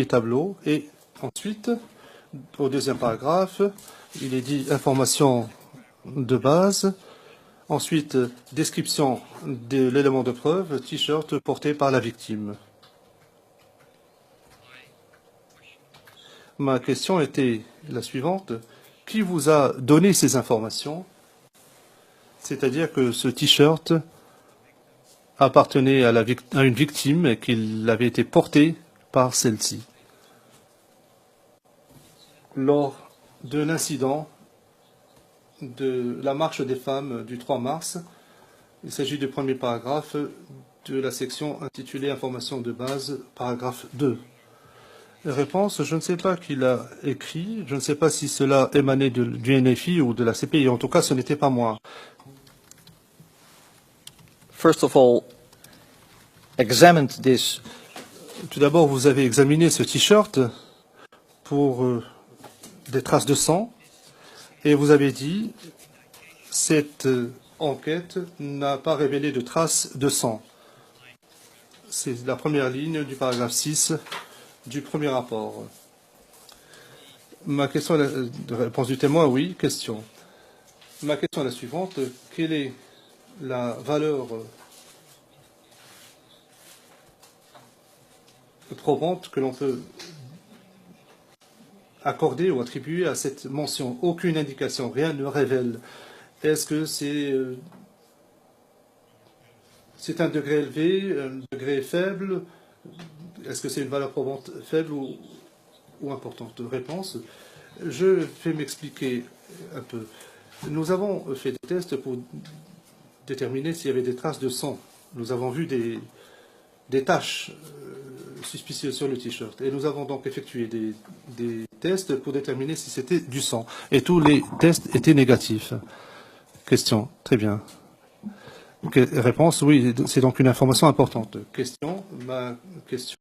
tableau. Et ensuite, au deuxième paragraphe, il est dit information de base. Ensuite, description de l'élément de preuve, t-shirt porté par la victime. Ma question était la suivante. Qui vous a donné ces informations? C'est-à-dire que ce t-shirt appartenait à une victime et qu'il avait été porté par celle-ci. Lors de l'incident de la marche des femmes du 3 mars, il s'agit du premier paragraphe de la section intitulée Information de base, paragraphe 2. Réponse, je ne sais pas qui l'a écrit, je ne sais pas si cela émanait du NFI ou de la CPI, en tout cas ce n'était pas moi. First of all, examined this. Tout d'abord, vous avez examiné ce t-shirt pour des traces de sang et vous avez dit cette enquête n'a pas révélé de traces de sang. C'est la première ligne du paragraphe 6 du premier rapport. Ma question, de réponse du témoin, oui, question. Ma question est la suivante. Quelle est la valeur probante que l'on peut accorder ou attribuer à cette mention? Aucune indication, rien ne révèle. Est-ce que c'est un degré élevé, un degré faible? Est-ce que c'est une valeur probante faible ou importante? Réponse. Je vais m'expliquer un peu. Nous avons fait des tests pour déterminer s'il y avait des traces de sang. Nous avons vu des taches suspicieuses sur le t-shirt. Et nous avons donc effectué des tests pour déterminer si c'était du sang. Et tous les tests étaient négatifs. Question. Très bien. Réponse, oui, c'est donc une information importante. Question. Ma question